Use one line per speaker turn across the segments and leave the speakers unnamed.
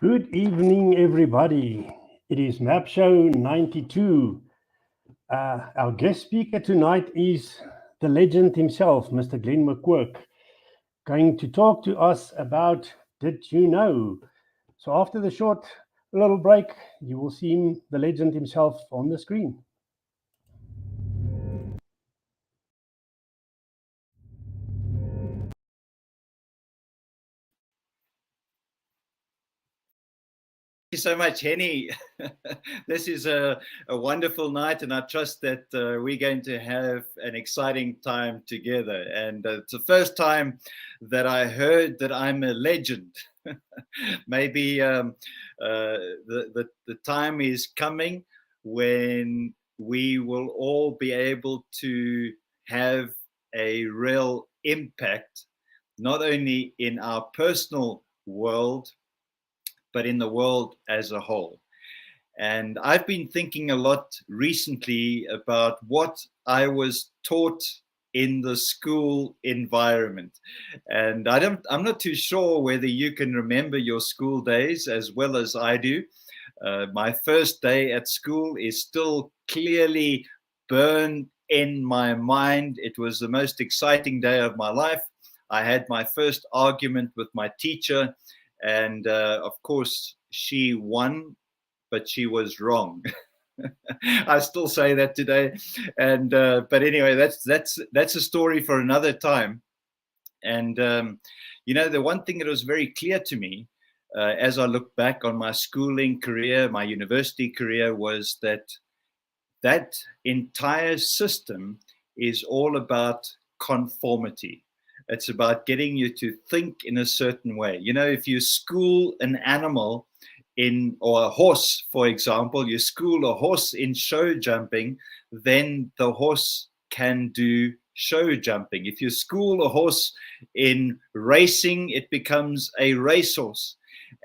Good evening, everybody. It is Map Show 92. Our guest speaker tonight is the legend himself, Mr. Glen McQuirk, going to talk to us about Did You Know? So after the short little break, you will see him, the legend himself, on the screen.
Thank you so much, Henny. This is a wonderful night, and I trust that we're going to have an exciting time together. And it's the first time that I heard that I'm a legend. Maybe the time is coming when we will all be able to have a real impact, not only in our personal world, but in the world as a whole. And I've been thinking a lot recently about what I was taught in the school environment. And I'm not too sure whether you can remember your school days as well as I do. My first day at school is still clearly burned in my mind. It was the most exciting day of my life. I had my first argument with my teacher. And of course, she won, but she was wrong. I still say that today. And but anyway, that's a story for another time. And you know, the one thing that was very clear to me as I look back on my schooling career, my university career, was that entire system is all about conformity. It's about getting you to think in a certain way. You know, if you school an animal or a horse, for example, you school a horse in show jumping, then the horse can do show jumping. If you school a horse in racing, it becomes a racehorse.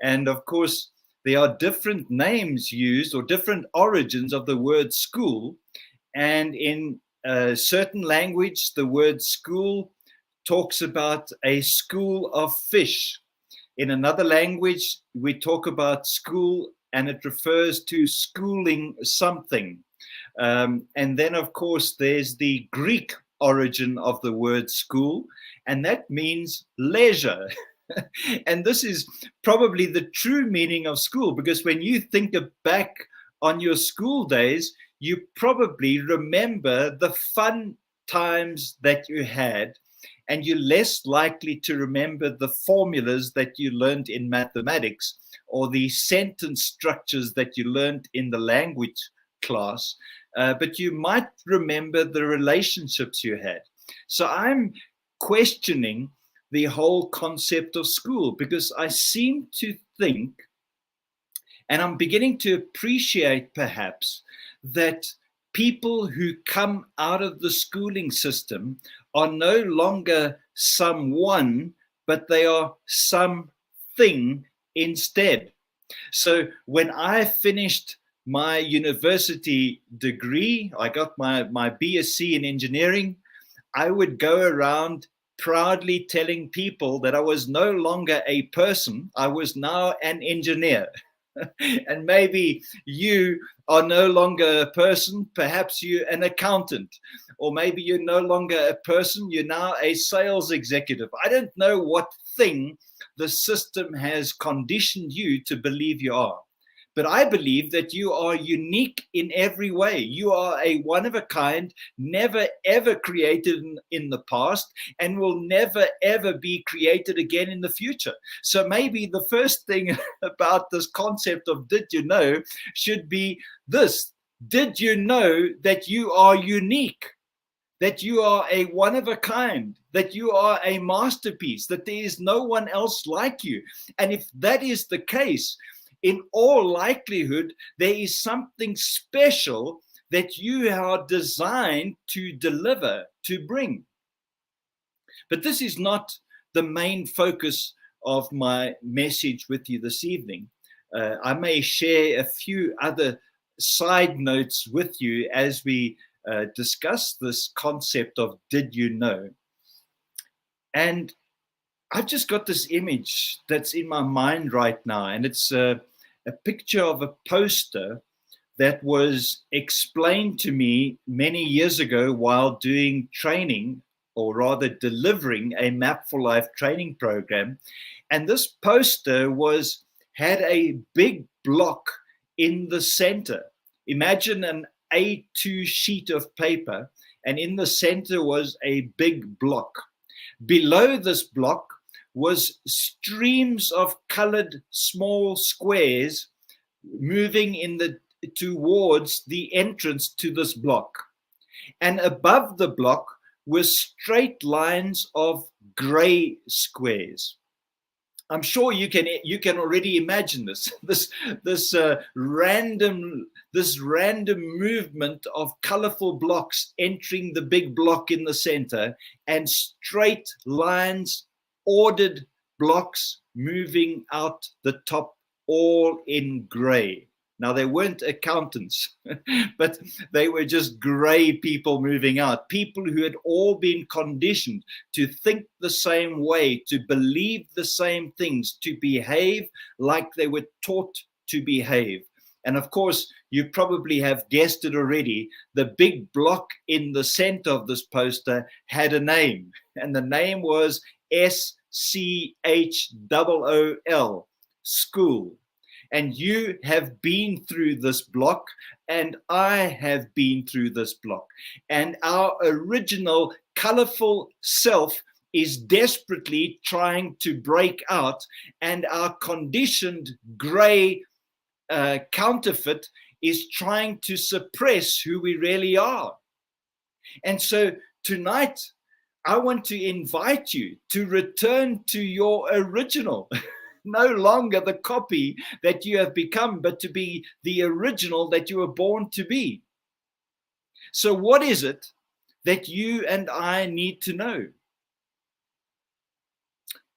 And of course, there are different names used or different origins of the word school. And in a certain language, the word school talks about a school of fish. In another language, we talk about school and it refers to schooling something. And then, of course, there's the Greek origin of the word school, and that means leisure. And this is probably the true meaning of school, because when you think back on your school days, you probably remember the fun times that you had, and you're less likely to remember the formulas that you learned in mathematics or the sentence structures that you learned in the language class, but you might remember the relationships you had. So I'm questioning the whole concept of school, because I seem to think, and I'm beginning to appreciate perhaps, that people who come out of the schooling system are no longer someone, but they are something instead. So when I finished my university degree, I got my BSc in engineering, I would go around proudly telling people that I was no longer a person, I was now an engineer. And maybe you are no longer a person, perhaps you're an accountant, or maybe you're no longer a person, you're now a sales executive. I don't know what thing the system has conditioned you to believe you are. But I believe that you are unique in every way. You are a one of a kind, never ever created in the past, and will never ever be created again in the future. So maybe the first thing about this concept of did you know should be this: did you know that you are unique? that you are a one of a kind, that you are a masterpiece, that there is no one else like you. And if that is the case, in all likelihood, there is something special that you are designed to deliver, to bring. But this is not the main focus of my message with you this evening. I may share a few other side notes with you as we discuss this concept of did you know? And I've just got this image that's in my mind right now, and it's a picture of a poster that was explained to me many years ago while doing training, or rather delivering a Map for Life training program. And this poster had a big block in the center. Imagine an A2 sheet of paper, and in the center was a big block. Below this block was streams of colored small squares moving towards the entrance to this block. And above the block were straight lines of gray squares. I'm sure you can already imagine this random movement of colorful blocks entering the big block in the center, and straight lines, ordered blocks moving out the top, all in gray. Now, they weren't accountants, but they were just gray people moving out, people who had all been conditioned to think the same way, to believe the same things, to behave like they were taught to behave. And of course, you probably have guessed it already. The big block in the center of this poster had a name, and the name was SCHOOL, school. And you have been through this block, and I have been through this block. And our original colorful self is desperately trying to break out, and our conditioned gray counterfeit is trying to suppress who we really are. And so tonight, I want to invite you to return to your original. No longer the copy that you have become, but to be the original that you were born to be. So what is it that you and I need to know?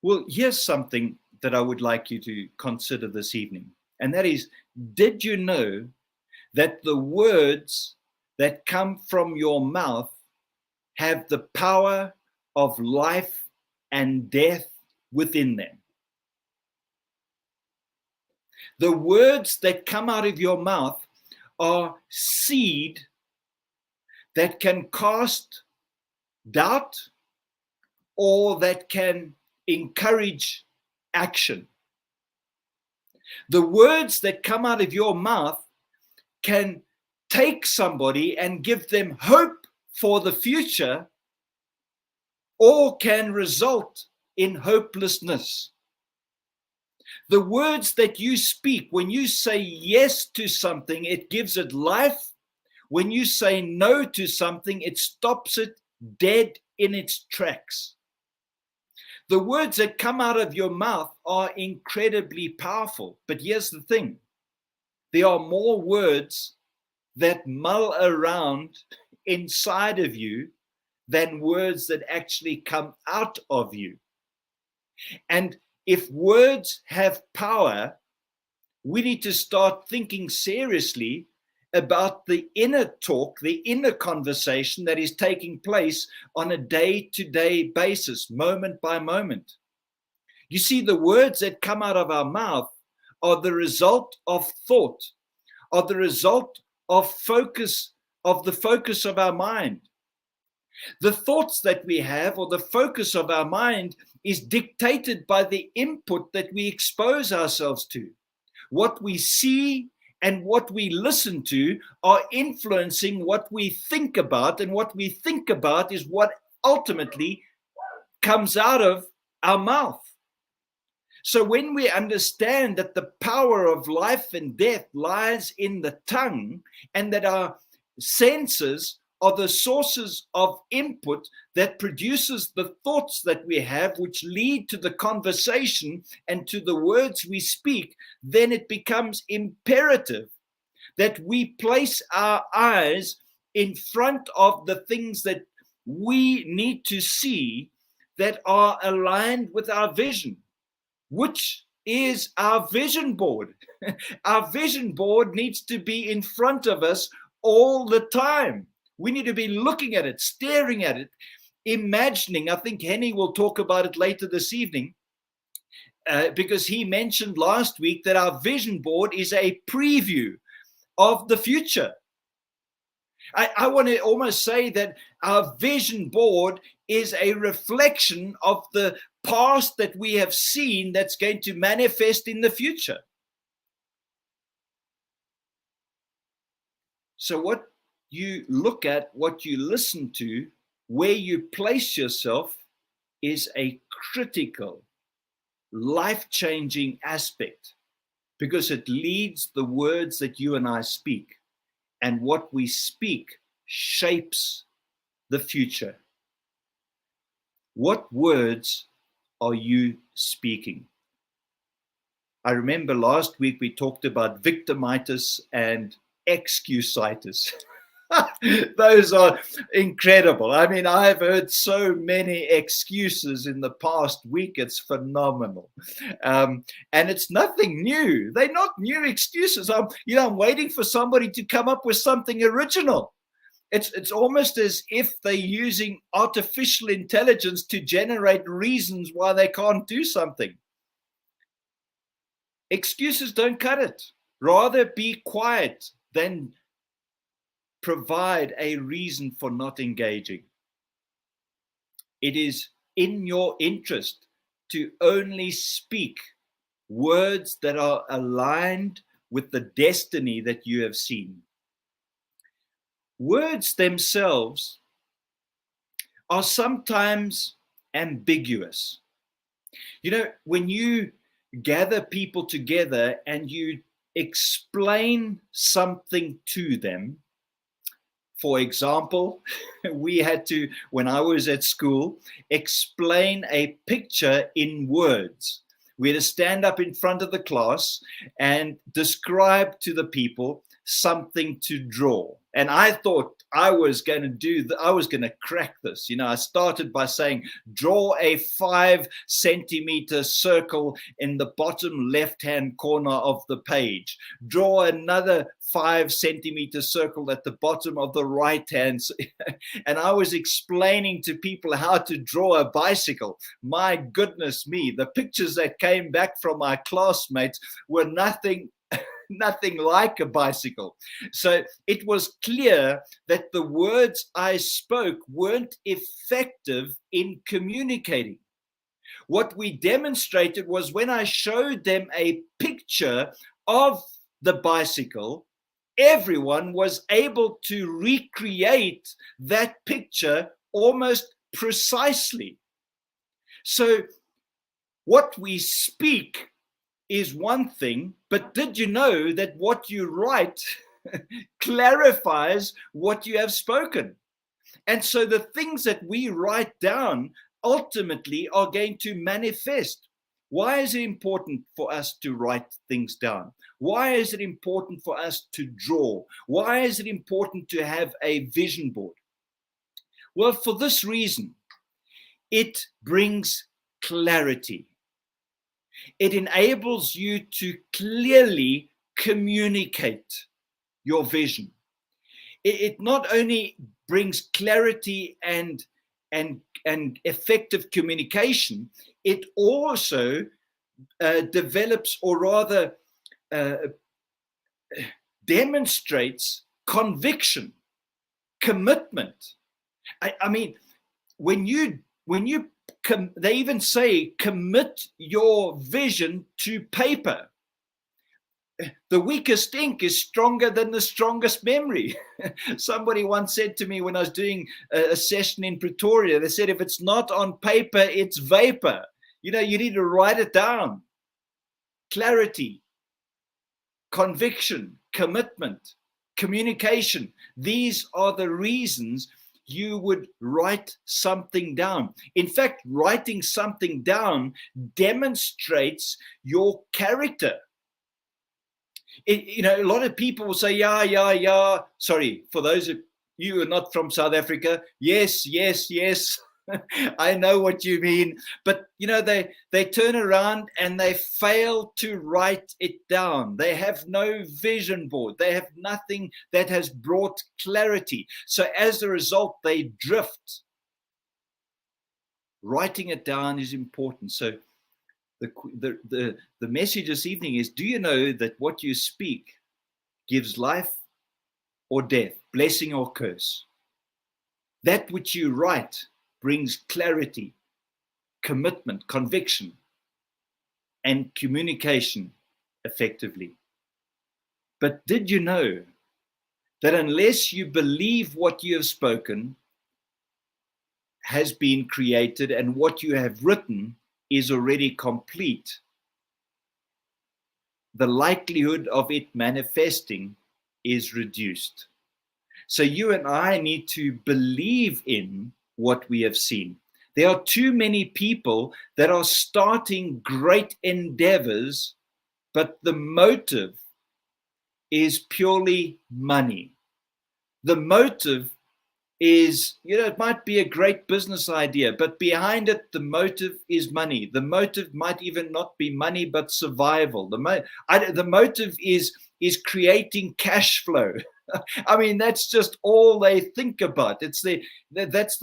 Well, here's something that I would like you to consider this evening. And that is, did you know that the words that come from your mouth have the power of life and death within them? The words that come out of your mouth are seed that can cast doubt or that can encourage action. The words that come out of your mouth can take somebody and give them hope for the future, or can result in hopelessness. The words that you speak, when you say yes to something, it gives it life. When you say no to something, it stops it dead in its tracks. The words that come out of your mouth are incredibly powerful. But here's the thing. There are more words that mull around inside of you than words that actually come out of you. And if words have power, we need to start thinking seriously about the inner talk, the inner conversation that is taking place on a day-to-day basis, moment by moment. You see, the words that come out of our mouth are the result of thought, are the result of focus, of the focus of our mind. The thoughts that we have, or the focus of our mind, is dictated by the input that we expose ourselves to. What we see and what we listen to are influencing what we think about, and what we think about is what ultimately comes out of our mouth. So when we understand that the power of life and death lies in the tongue, and that our senses are the sources of input that produces the thoughts that we have, which lead to the conversation and to the words we speak, then it becomes imperative that we place our eyes in front of the things that we need to see that are aligned with our vision, which is our vision board. Our vision board needs to be in front of us all the time. We need to be looking at it, staring at it, imagining. I think Henny will talk about it later this evening, because he mentioned last week that our vision board is a preview of the future. I want to almost say that our vision board is a reflection of the past that we have seen that's going to manifest in the future. So what you look at, what you listen to, where you place yourself is a critical, life-changing aspect, because it leads the words that you and I speak. And what we speak shapes the future. What words are you speaking? I remember last week we talked about victimitis and excusitis. Those are incredible. I mean, I've heard so many excuses in the past week. It's phenomenal. And it's nothing new. They're not new excuses. I'm waiting for somebody to come up with something original. It's almost as if they're using artificial intelligence to generate reasons why they can't do something. Excuses don't cut it. Rather be quiet than provide a reason for not engaging. It is in your interest to only speak words that are aligned with the destiny that you have seen. Words themselves are sometimes ambiguous. When you gather people together and you explain something to them, for example, we had to, when I was at school, explain a picture in words. We had to stand up in front of the class and describe to the people something to draw. And I thought I was going to crack this. I started by saying, draw a 5-centimeter circle in the bottom left-hand corner of the page. Draw another 5-centimeter circle at the bottom of the right hand. And I was explaining to people how to draw a bicycle. My goodness me, the pictures that came back from my classmates were nothing like a bicycle. So it was clear that the words I spoke weren't effective in communicating. What we demonstrated was when I showed them a picture of the bicycle, everyone was able to recreate that picture almost precisely. So what we speak is one thing, but did you know that what you write clarifies what you have spoken? And so the things that we write down ultimately are going to manifest. Why is it important for us to write things down? Why is it important for us to draw? Why is it important to have a vision board? Well, for this reason, it brings clarity. It enables you to clearly communicate your vision. It not only brings clarity and effective communication, it also develops, or rather demonstrates, conviction, commitment. I mean, when you they even say commit your vision to paper. The weakest ink is stronger than the strongest memory. Somebody once said to me when I was doing a session in Pretoria, they said, if it's not on paper, it's vapor. You need to write it down. Clarity, conviction, commitment. communication. These are the reasons you would write something down. In fact, writing something down demonstrates your character. A lot of people will say, yeah. Sorry, for those of you who are not from South Africa, yes. I know what you mean. But, they turn around and they fail to write it down. They have no vision board. They have nothing that has brought clarity. So as a result, they drift. Writing it down is important. So the message this evening is, do you know that what you speak gives life or death, blessing or curse? That which you write brings clarity, commitment, conviction, and communication effectively. But did you know that unless you believe what you have spoken has been created and what you have written is already complete, the likelihood of it manifesting is reduced? So you and I need to believe in what we have seen. There are too many people that are starting great endeavors, but the motive is purely money. The motive is, it might be a great business idea, but behind it, the motive is money. The motive might even not be money, but survival. The motive is creating cash flow. I mean, that's just all they think about. That's the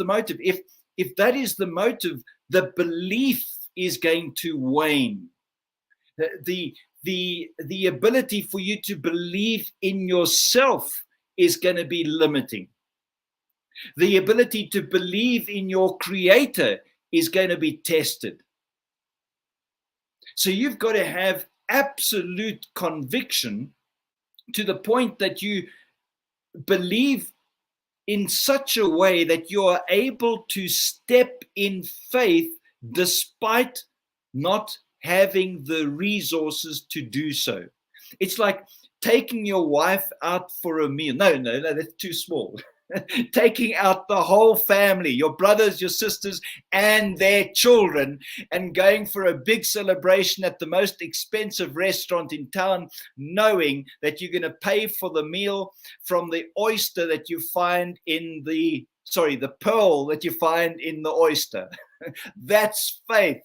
motive. If that is the motive, the belief is going to wane. The ability for you to believe in yourself is going to be limiting. The ability to believe in your Creator is going to be tested. So you've got to have absolute conviction to the point that you believe in such a way that you are able to step in faith despite not having the resources to do so. It's like taking your wife out for a meal. No, that's too small. Taking out the whole family, your brothers, your sisters, and their children, and going for a big celebration at the most expensive restaurant in town, knowing that you're going to pay for the meal from the oyster that you find in the pearl that you find in the oyster. That's faith.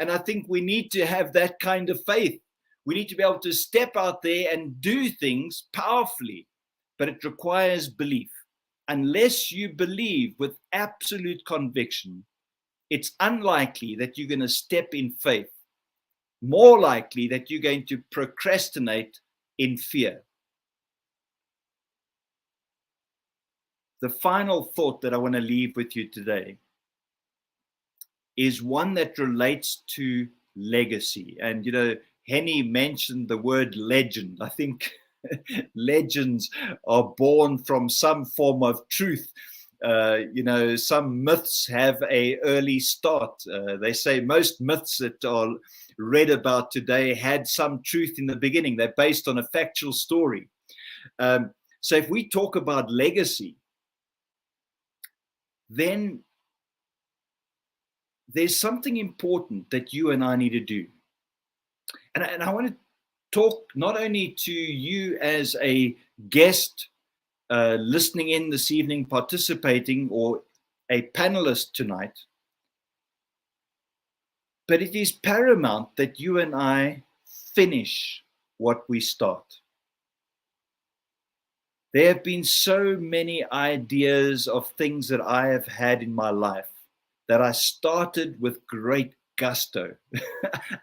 And I think we need to have that kind of faith. We need to be able to step out there and do things powerfully, but it requires belief. Unless you believe with absolute conviction, it's unlikely that you're going to step in faith. More likely that you're going to procrastinate in fear. The final thought that I want to leave with you today is one that relates to legacy. And, Henny mentioned the word legend. I think legends are born from some form of truth. Some myths have an early start. They say most myths that are read about today had some truth in the beginning. They're based on a factual story. So if we talk about legacy, then there's something important that you and I need to do. And I want to talk not only to you as a guest listening in this evening, participating, or a panelist tonight, but it is paramount that you and I finish what we start. There have been so many ideas of things that I have had in my life that I started with great gusto.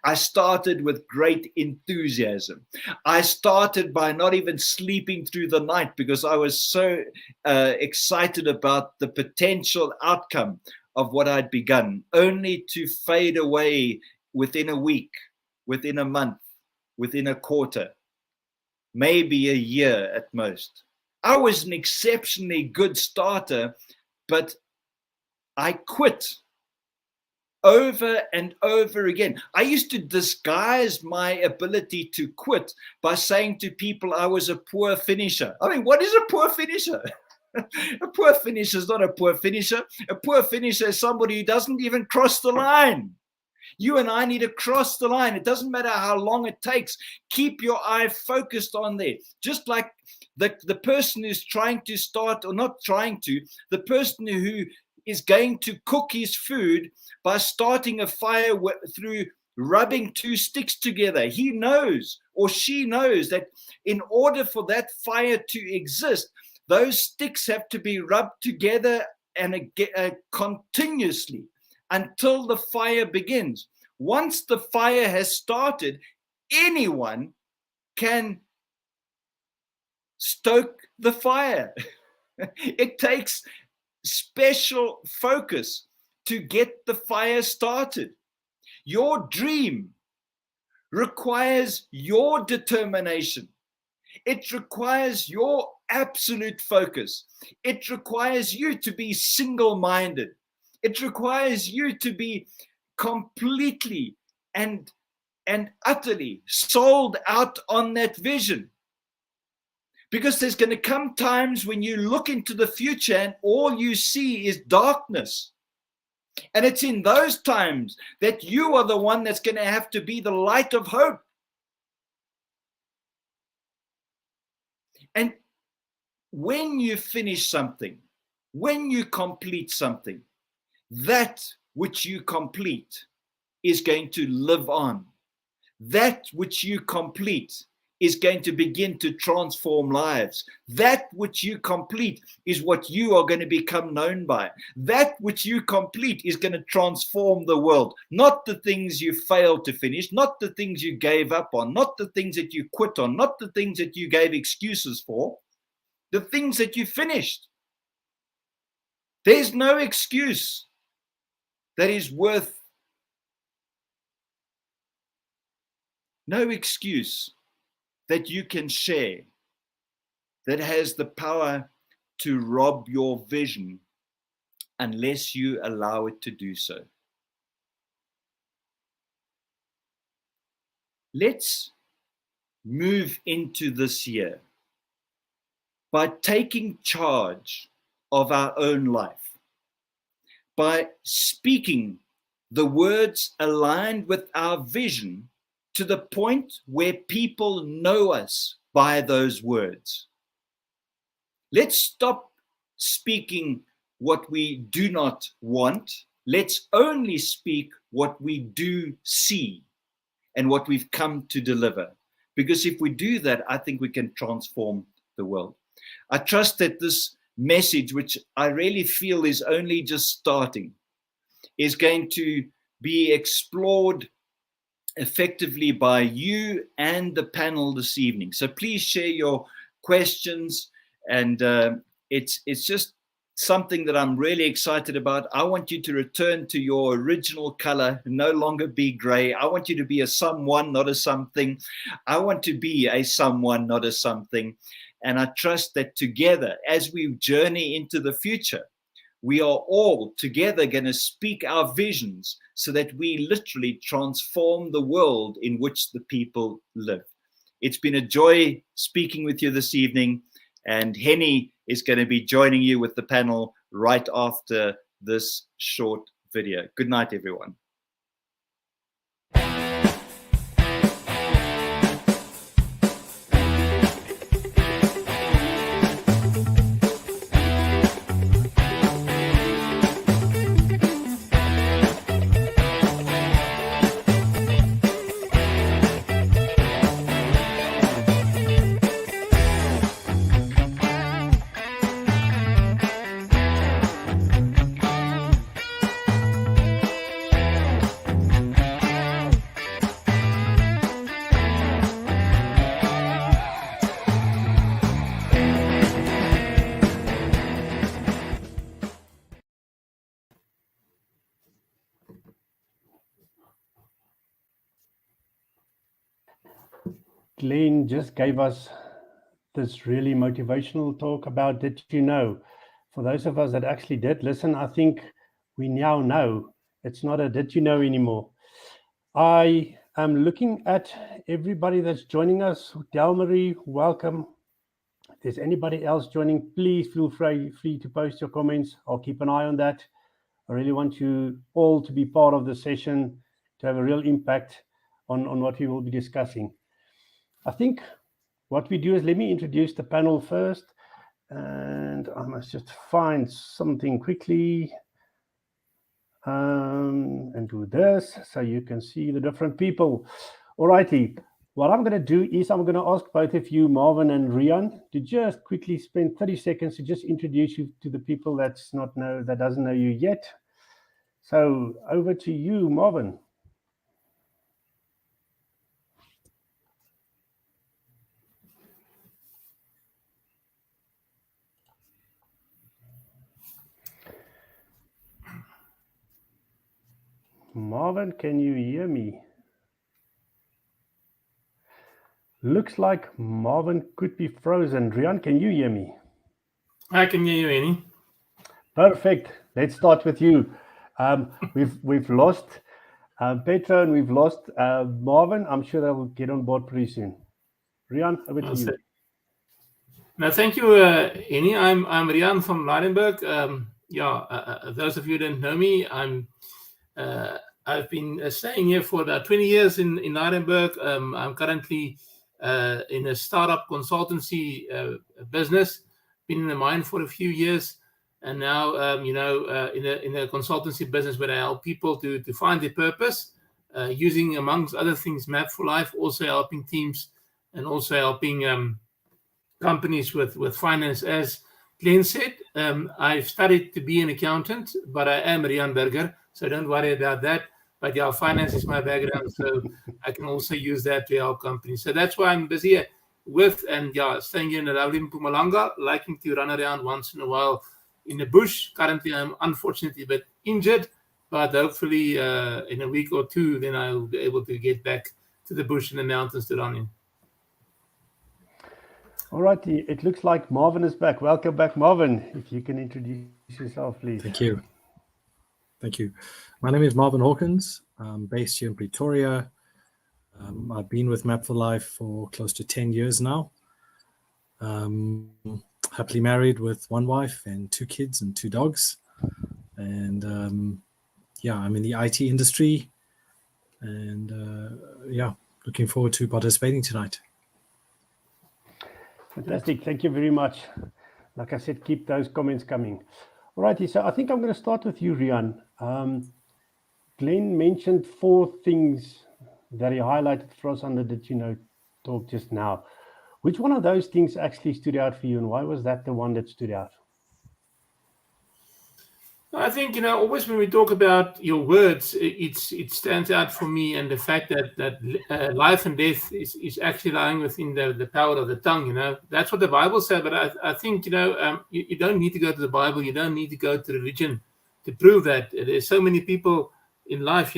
I started with great enthusiasm. I started by not even sleeping through the night because I was so excited about the potential outcome of what I'd begun, only to fade away within a week, within a month, within a quarter, maybe a year at most. I was an exceptionally good starter, but I quit over and over again. I used to disguise my ability to quit by saying to people I was a poor finisher. I mean, what is a poor finisher? A poor finisher is not a poor finisher. A poor finisher is somebody who doesn't even cross the line. You and I need to cross the line. It doesn't matter how long it takes. Keep your eye focused on there. Just like the person who's trying to start, or not trying to, the person who is going to cook his food by starting a fire through rubbing two sticks together. He knows, or she knows, that in order for that fire to exist, those sticks have to be rubbed together and continuously until the fire begins. Once the fire has started, anyone can stoke the fire. It takes special focus to get the fire started. Your dream requires your determination. It requires your absolute focus. It requires you to be single-minded. It requires you to be completely and utterly sold out on that vision. Because there's going to come times when you look into the future and all you see is darkness. And it's in those times that you are the one that's going to have to be the light of hope. And when you finish something, when you complete something, that which you complete is going to live on. That which you complete is going to begin to transform lives. That which you complete is what you are going to become known by. That which you complete is going to transform the world. Not the things you failed to finish, not the things you gave up on, not the things that you quit on, not the things that you gave excuses for, the things that you finished. There's no excuse that is worth, no excuse that you can share that has the power to rob your vision unless you allow it to do so. Let's move into this year by taking charge of our own life, by speaking the words aligned with our vision to the point where people know us by those words. Let's stop speaking what we do not want. Let's only speak what we do see and what we've come to deliver. Because if we do that, I think we can transform the world. I trust that this message, which I really feel is only just starting, is going to be explored effectively by you and the panel this evening. So please share your questions, and it's just something that I'm really excited about. I want you to return to your original color, no longer be gray. I want you to be a someone, not a something. I want to be a someone, not a something. And I trust that together, as we journey into the future, we are all together going to speak our visions so that we literally transform the world in which the people live. It's been a joy speaking with you this evening, and Henny is going to be joining you with the panel right after this short video. Good night, everyone.
Glen just gave us this really motivational talk about Did You Know? For those of us that actually did listen, I think we now know It's not a did you know anymore. I am looking at everybody that's joining us. Delmarie, welcome. If there's anybody else joining, please feel free to post your comments. I'll keep an eye on that. I really want you all to be part of the session, to have a real impact on what we will be discussing. I think what we do is, let me introduce the panel first, and I must just find something quickly and do this so you can see the different people. All righty. What I'm going to do is I'm going to ask both of you, Marvin and Rian, to just quickly spend 30 seconds to just introduce you to the people that doesn't know you yet. So over to you, Marvin. Marvin, can you hear me? Looks like Marvin could be frozen. Rian, can you hear me?
I can hear you, Annie.
Perfect. Let's start with you. We've lost Petra and we've lost Marvin. I'm sure they will get on board pretty soon. Rian, over to you.
Now, thank you, Annie. I'm Rian from Leidenburg. Those of you who don't know me, I've been staying here for about 20 years in Leidenburg. I'm currently in a startup consultancy business. Been in the mine for a few years, and now in a consultancy business where I help people to find their purpose, using, amongst other things, Map for Life. Also helping teams and also helping companies with finance. As Glen said, I've studied to be an accountant, but I am Rian Burger, so don't worry about that. But yeah, finance is my background, so I can also use that to help companies. So that's why I'm busy with, and staying here in the lovely Mpumalanga, liking to run around once in a while in the bush. Currently, I'm unfortunately a bit injured, but hopefully in a week or two, then I'll be able to get back to the bush and the mountains to run in.
All righty, it looks like Marvin is back. Welcome back, Marvin. If you can introduce yourself, please.
Thank you. My name is Marvin Hawkins. I'm based here in Pretoria. I've been with Map for Life for close to 10 years now. Happily married with one wife and 2 kids and 2 dogs. And I'm in the IT industry. And looking forward to participating tonight.
Fantastic. Thank you very much. Like I said, keep those comments coming. All righty, so I think I'm going to start with you, Rian. Glen mentioned 4 things that he highlighted for us on the Did You Know talk just now. Which one of those things actually stood out for you, and why was that the one that stood out?
I think, always when we talk about your words, it stands out for me, and the fact that life and death is actually lying within the power of the tongue. That's what the Bible said. But I think, you don't need to go to the Bible. You don't need to go to religion to prove that. There's so many people in life,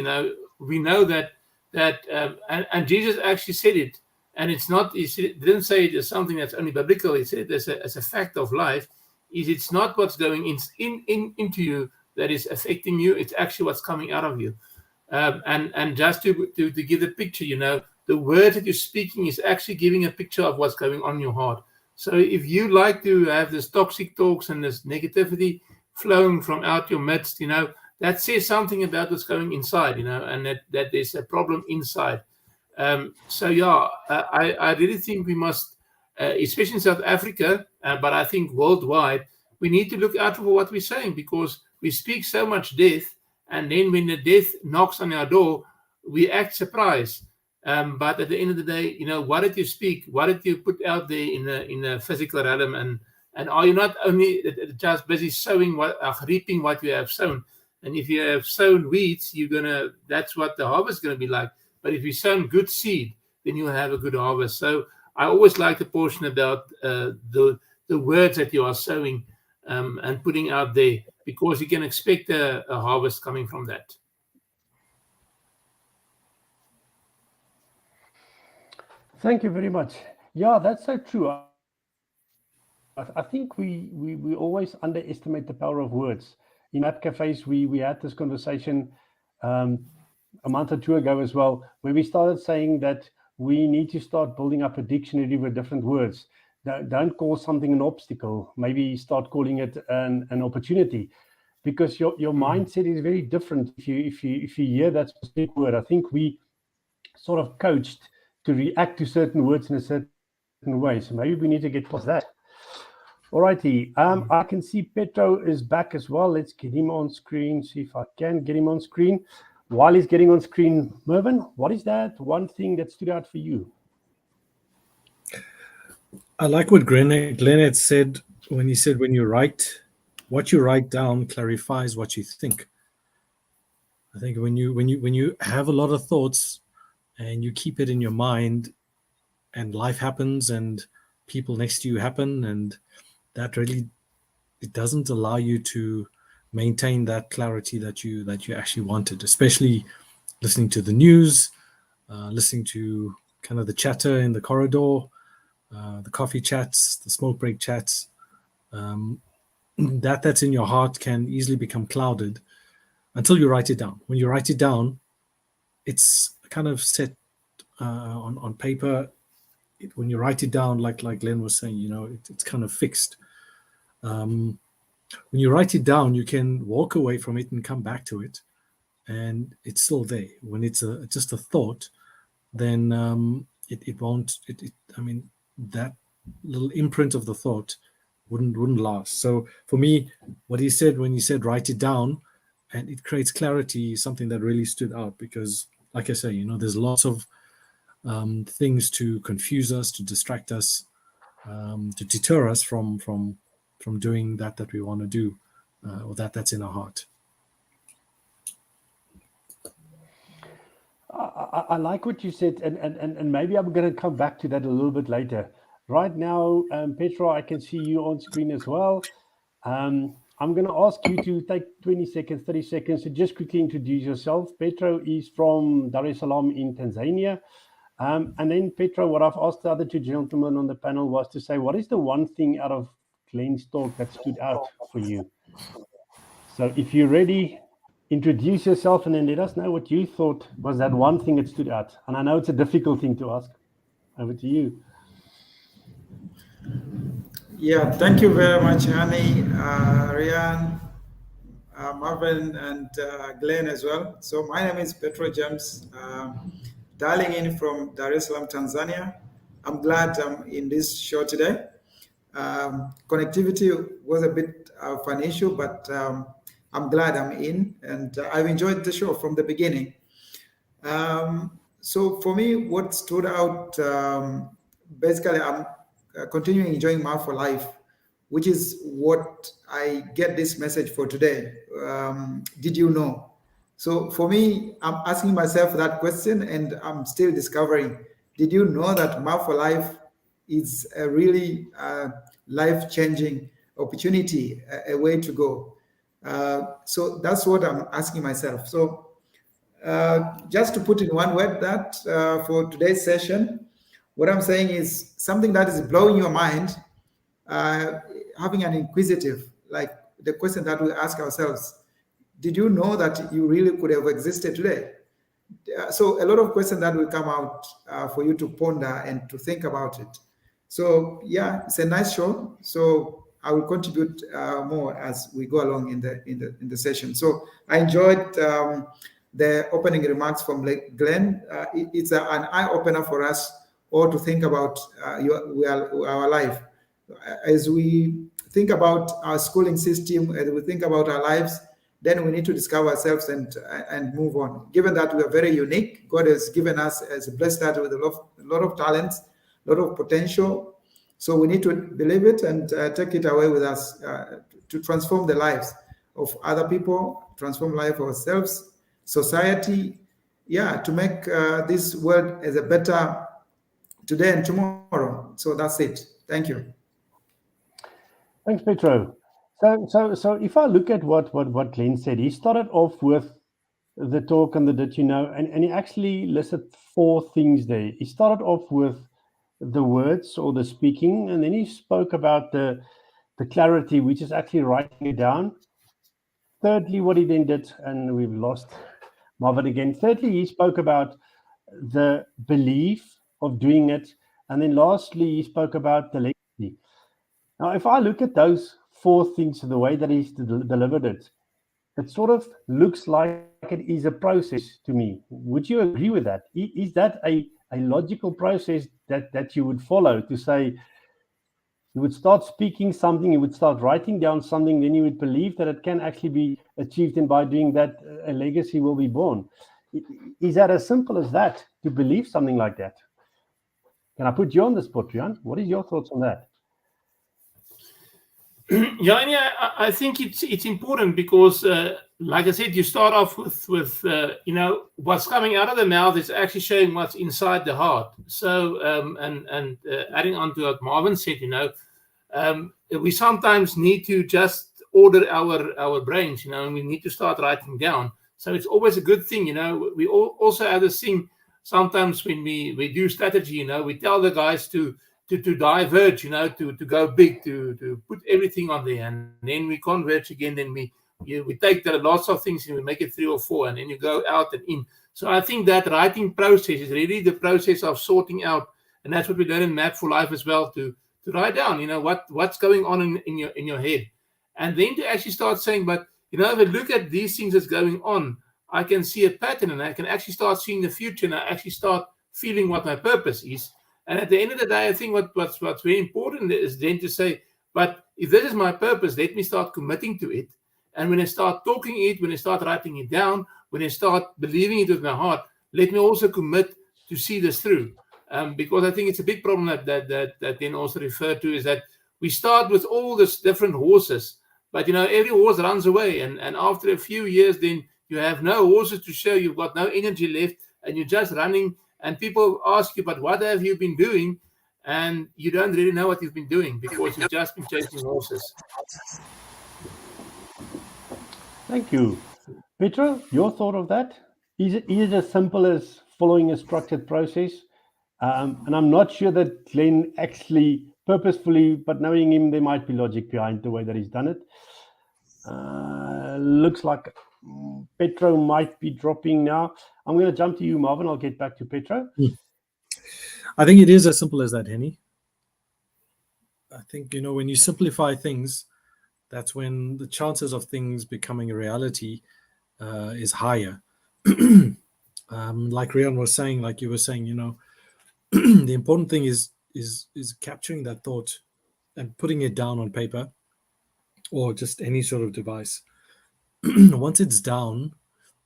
we know that and Jesus actually said it. And it's not, he didn't say it as something that's only biblical. He said it as a fact of life. It's not what's going into you that is affecting you. It's actually what's coming out of you. And just to give the picture, the word that you're speaking is actually giving a picture of what's going on in your heart. So if you like to have this toxic talks and this negativity flowing from out your midst, that says something about what's going inside, and that there's a problem inside. I really think we must, especially in South Africa, but I think worldwide, we need to look out for what we're saying, because we speak so much death, and then when the death knocks on our door, we act surprised. But at the end of the day, what did you speak? What did you put out there in the physical realm? And are you not only just busy reaping what you have sown? And if you have sown weeds, that's what the harvest is going to be like. But if you sow good seed, then you'll have a good harvest. So I always like the portion about the words that you are sowing and putting out there, because you can expect a harvest coming from that.
Thank you very much. Yeah, that's so true. I think we always underestimate the power of words. In Map Cafes, we had this conversation a month or two ago as well, where we started saying that we need to start building up a dictionary with different words. Don't call something an obstacle. Maybe start calling it an opportunity, because your mindset is very different if you hear that specific word. I think we sort of coached to react to certain words in a certain way. So maybe we need to get past that. All righty. I can see Petro is back as well. Let's get him on screen. See if I can get him on screen. While he's getting on screen, Mervyn, what is that one thing that stood out for you?
I like what Glen had said when he said, when you write, what you write down clarifies what you think. I think when you have a lot of thoughts and you keep it in your mind, and life happens and people next to you happen, and that really, it doesn't allow you to maintain that clarity that you actually wanted, especially listening to the news, listening to kind of the chatter in the corridor, the coffee chats, the smoke break chats. That's in your heart can easily become clouded until you write it down. When you write it down, it's kind of set on paper. When you write it down, like Glen was saying, it's kind of fixed. When you write it down, you can walk away from it and come back to it, and it's still there. When it's just a thought, then it won't. I mean, that little imprint of the thought wouldn't last. So for me, what he said when he said write it down, and it creates clarity, is something that really stood out, because, like I say, there's lots of things to confuse us, to distract us, to deter us from doing that we want to do, or that's in our heart.
I like what you said, and maybe I'm going to come back to that a little bit later. Right now, Petra, I can see you on screen as well. I'm going to ask you to take 20 seconds, 30 seconds to just quickly introduce yourself. Petra is from Dar es Salaam in Tanzania. And then, Petra, what I've asked the other two gentlemen on the panel was to say, what is the one thing out of Glen's talk that stood out for you? So if you're ready, introduce yourself and then let us know what you thought was that one thing that stood out. And I know it's a difficult thing to ask. Over to you.
Yeah, thank you very much, Hani, Ryan, Marvin, and Glen as well. So my name is Petro James, dialing in from Dar es Salaam, Tanzania. I'm glad I'm in this show today. Connectivity was a bit of an issue, but I'm glad I'm in, and I've enjoyed the show from the beginning. So for me, what stood out, basically, I'm continuing enjoying Math for Life, which is what I get this message for today. Did you know? So for me, I'm asking myself that question, and I'm still discovering. Did you know that Math for Life is a really life-changing opportunity, a way to go? So that's what I'm asking myself. So just to put in one word that for today's session, what I'm saying is something that is blowing your mind, having an inquisitive, like the question that we ask ourselves, did you know that you really could have existed today? So a lot of questions that will come out for you to ponder and to think about it. So yeah, it's a nice show. So I will contribute more as we go along in the session. So I enjoyed the opening remarks from Glen. It's an eye opener for us all to think about our life. As we think about our schooling system, as we think about our lives, then we need to discover ourselves and move on. Given that we are very unique, God has given us, as blessed us with a lot of talents, a lot of potential. So we need to believe it and take it away with us to transform the lives of other people, transform life of ourselves, society, to make this world as a better today and tomorrow. So that's it. Thank you.
Thanks, Petro. So if I look at what Glen said, he started off with the talk and the did you know, and he actually listed 4 things there. He started off with the words or the speaking, and then he spoke about the clarity, which is actually writing it down. Thirdly, what he then did, and we've lost Marvin again. Thirdly, he spoke about the belief of doing it. And then lastly, he spoke about the legacy. Now, if I look at those four things, the way that he's delivered it, it sort of looks like it is a process to me. Would you agree with that? Is that a logical process that you would follow, to say you would start speaking something, you would start writing down something, then you would believe that it can actually be achieved, and by doing that, a legacy will be born? Is that as simple as that, to believe something like that? Can I put you on the spot, Rian? What is your thoughts on that?
Yeah, I think it's important because, like I said, you start off with what's coming out of the mouth is actually showing what's inside the heart. So, adding on to what Marvin said, we sometimes need to just order our brains, and we need to start writing down. So it's always a good thing, We also have this thing sometimes when we do strategy, we tell the guys to diverge, to go big, to put everything on there, and then we converge again. Then we take lots of things and we make it 3 or 4, and then you go out and in. So I think that writing process is really the process of sorting out, and that's what we learn in Map for Life as well, to write down, what's going on in your head, and then to actually start saying, but if I look at these things that's going on, I can see a pattern, and I can actually start seeing the future, and I actually start feeling what my purpose is. And at the end of the day, I think what's very important is then to say, but if this is my purpose, let me start committing to it. And when I start talking it, when I start writing it down, when I start believing it with my heart, let me also commit to see this through. Because I think it's a big problem that then also referred to, is that we start with all these different horses, but every horse runs away, and after a few years, then you have no horses to show. You've got no energy left, and you're just running. And people ask you, but what have you been doing? And you don't really know what you've been doing, because you've just been chasing horses.
Thank you. Petra, your thought of that? Is it as simple as following a structured process? And I'm not sure that Glen actually purposefully, but knowing him, there might be logic behind the way that he's done it. Looks like Petro might be dropping now. I'm going to jump to you, Marvin. I'll get back to Petro.
I think it is as simple as that, Henny. I think, when you simplify things, that's when the chances of things becoming a reality is higher. Like Rian was saying, like you were saying, the important thing is capturing that thought and putting it down on paper or just any sort of device. Once it's down,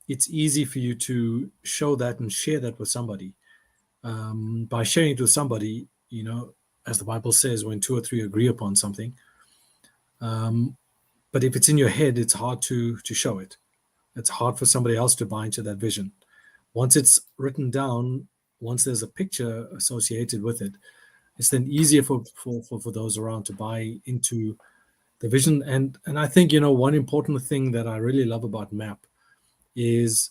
it's easy for you to show that and share that with somebody. By sharing it with somebody, as the Bible says, when 2 or 3 agree upon something. But if it's in your head, it's hard to show it. It's hard for somebody else to buy into that vision. Once it's written down, once there's a picture associated with it, it's then easier for those around to buy into the vision. And I think, one important thing that I really love about MAP is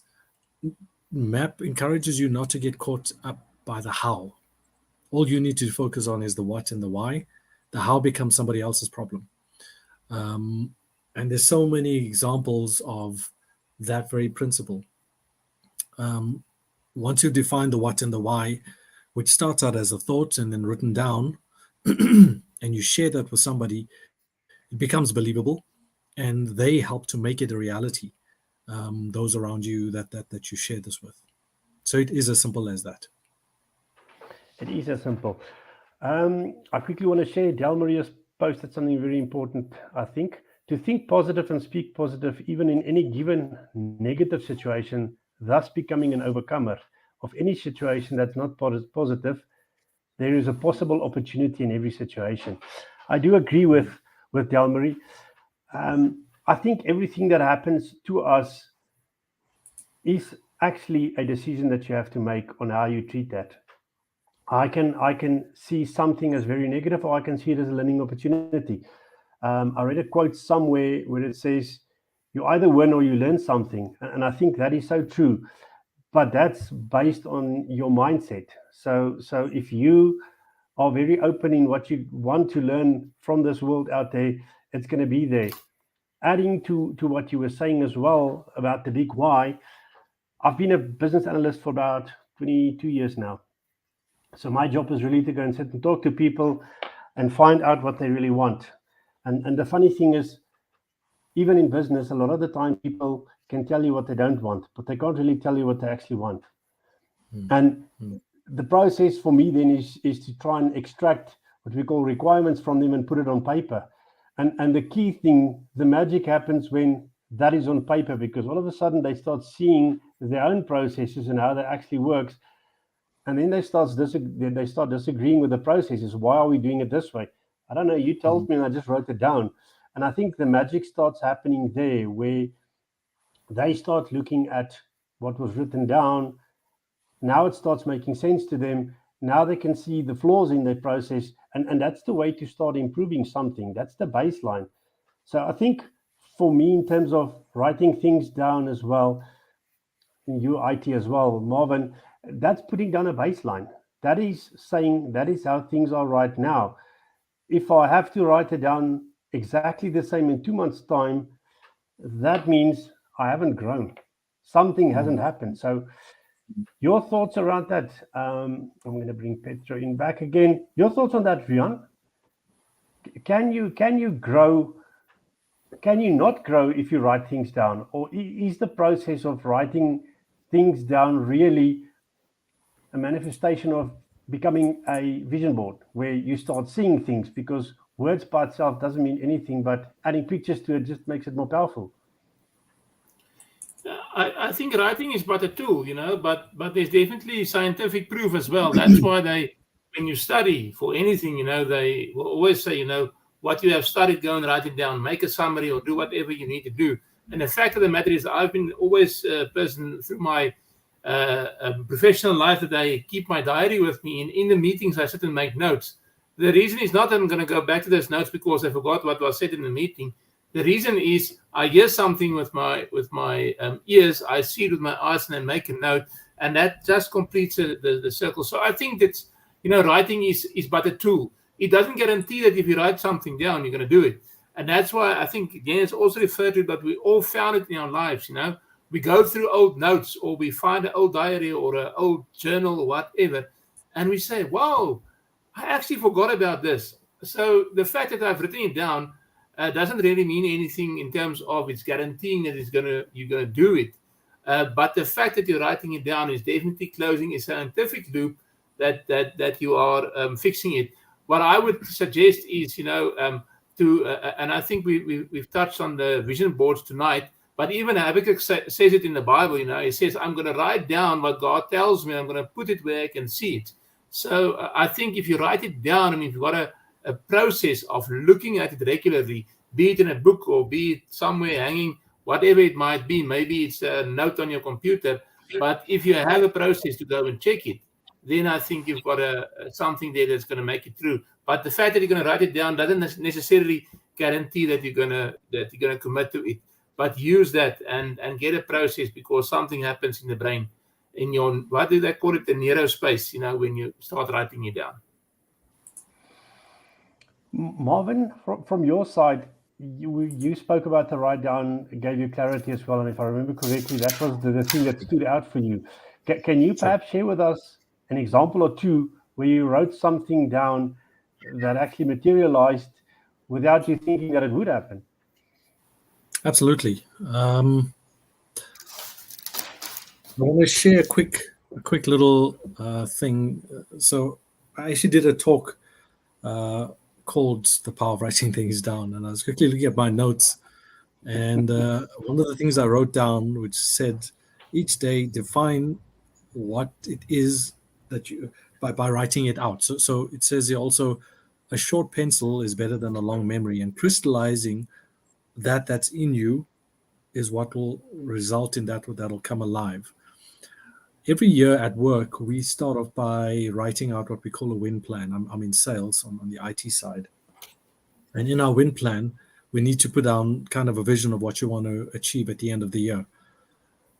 MAP encourages you not to get caught up by the how. All you need to focus on is the what and the why. The how becomes somebody else's problem. And there's so many examples of that very principle. Once you define the what and the why, which starts out as a thought and then written down, and you share that with somebody, it becomes believable, and they help to make it a reality. Those around you that you share this with. So it is as simple as that.
It is as simple. I quickly want to share Del Maria's posted something very important, I think. To think positive and speak positive, even in any given negative situation, thus becoming an overcomer of any situation that's not positive. There is a possible opportunity in every situation. I do agree with Del Marie. I think everything that happens to us is actually a decision that you have to make on how you treat that. I can see something as very negative, or I can see it as a learning opportunity. I read a quote somewhere where it says, you either win or you learn something. And I think that is so true. But that's based on your mindset. So if you are very open in what you want to learn from this world out there, it's going to be there. Adding to what you were saying as well about the big why, I've been a business analyst for about 22 years now. So my job is really to go and sit and talk to people and find out what they really want. And the funny thing is, even in business, a lot of the time people can tell you what they don't want, but they can't really tell you what they actually want. And the process for me then is to try and extract what we call requirements from them and put it on paper. And the key thing, the magic happens when that is on paper, because all of a sudden they start seeing their own processes and how that actually works. And then they start disagreeing with the processes. Why are we doing it this way? I don't know. You told me and I just wrote it down. And I think the magic starts happening there, where they start looking at what was written down. Now it starts making sense to them. Now they can see the flaws in their process. And that's the way to start improving something. That's the baseline. So I think for me, in terms of writing things down as well, in IT as well, Marvin, that's putting down a baseline. That is saying that is how things are right now. If I have to write it down exactly the same in 2 months' time, that means I haven't grown. Something hasn't happened. So your thoughts around that? I'm going to bring Petro in back again. Your thoughts on that, Rian? Can you grow? Can you not grow if you write things down? Or is the process of writing things down really a manifestation of becoming a vision board, where you start seeing things? Because words by itself doesn't mean anything, but adding pictures to it just makes it more powerful.
I think writing is but a tool, but there's definitely scientific proof as well. That's why when you study for anything, they will always say, what you have studied, go and write it down, make a summary or do whatever you need to do. And the fact of the matter is, I've been always a person through my professional life that I keep my diary with me. In the meetings, I sit and make notes. The reason is not that I'm going to go back to those notes because I forgot what was said in the meeting. The reason is I hear something with my ears, I see it with my eyes, and I make a note, and that just completes the circle. So I think that writing is but a tool. It doesn't guarantee that if you write something down, you're going to do it. And that's why I think Glen's also referred to that we all found it in our lives. We go through old notes, or we find an old diary or an old journal or whatever, and we say, "Wow, I actually forgot about this." So the fact that I've written it down doesn't really mean anything in terms of it's guaranteeing that you're gonna do it. But the fact that you're writing it down is definitely closing a scientific loop that you are fixing it. What I would suggest is, and I think we've touched on the vision boards tonight. But even Habakkuk says it in the Bible. He says, "I'm going to write down what God tells me. I'm going to put it where I can see it." So I think if you write it down, and if you've got a process of looking at it regularly, be it in a book or be it somewhere hanging, whatever it might be, maybe it's a note on your computer, but if you have a process to go and check it, then I think you've got something there that's going to make it through. But the fact that you're going to write it down doesn't necessarily guarantee that you're going to commit to it. But use that and get a process, because something happens in the brain, in your, what do they call it, the neurospace, when you start writing it down.
Marvin, from your side, you spoke about the write down, gave you clarity as well. And if I remember correctly, that was the thing that stood out for you. Can you perhaps share with us an example or two where you wrote something down that actually materialized without you thinking that it would happen?
Absolutely. I want to share a quick little thing. So I actually did a talk called "The Power of Writing Things Down," and I was quickly looking at my notes. And one of the things I wrote down, which said, each day define what it is that you by writing it out. So it says here also, a short pencil is better than a long memory, and crystallizing that's in you is what will result in that'll come alive. Every year at work, we start off by writing out what we call a win plan. I'm in sales on the IT side. And in our win plan, we need to put down kind of a vision of what you want to achieve at the end of the year.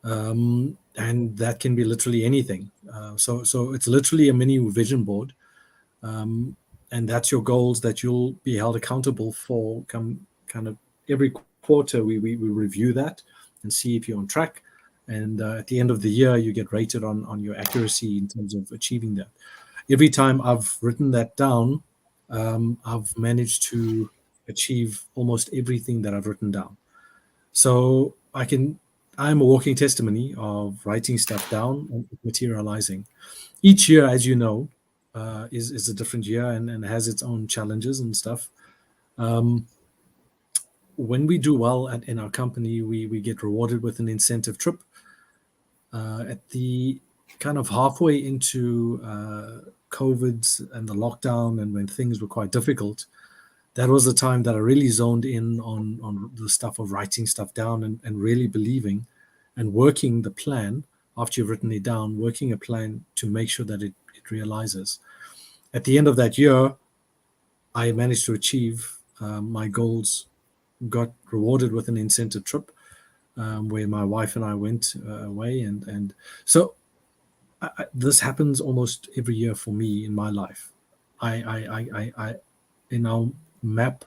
And that can be literally anything. So it's literally a mini vision board. And that's your goals that you'll be held accountable for. Come kind of every quarter, we review that and see if you're on track. And at the end of the year, you get rated on your accuracy in terms of achieving that. Every time I've written that down, I've managed to achieve almost everything that I've written down. So I'm a walking testimony of writing stuff down and materializing. Each year, as you know, is a different year and has its own challenges and stuff. When we do well in our company, we get rewarded with an incentive trip. At the kind of halfway into COVID and the lockdown, and when things were quite difficult, that was the time that I really zoned in on the stuff of writing stuff down and really believing and working the plan after you've written it down, working a plan to make sure that it realizes. At the end of that year, I managed to achieve my goals, got rewarded with an incentive trip where my wife and I went away. And so this happens almost every year for me in my life. I in our MAP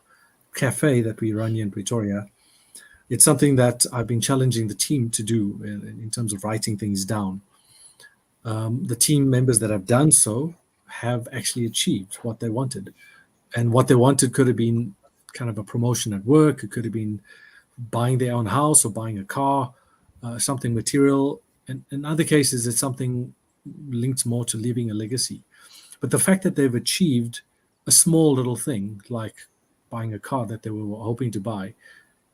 cafe that we run here in Pretoria, it's something that I've been challenging the team to do in terms of writing things down. The team members that have done so have actually achieved what they wanted. And what they wanted could have been kind of a promotion at work. It could have been buying their own house or buying a car, something material. And in other cases, it's something linked more to leaving a legacy. But the fact that they've achieved a small little thing like buying a car that they were hoping to buy,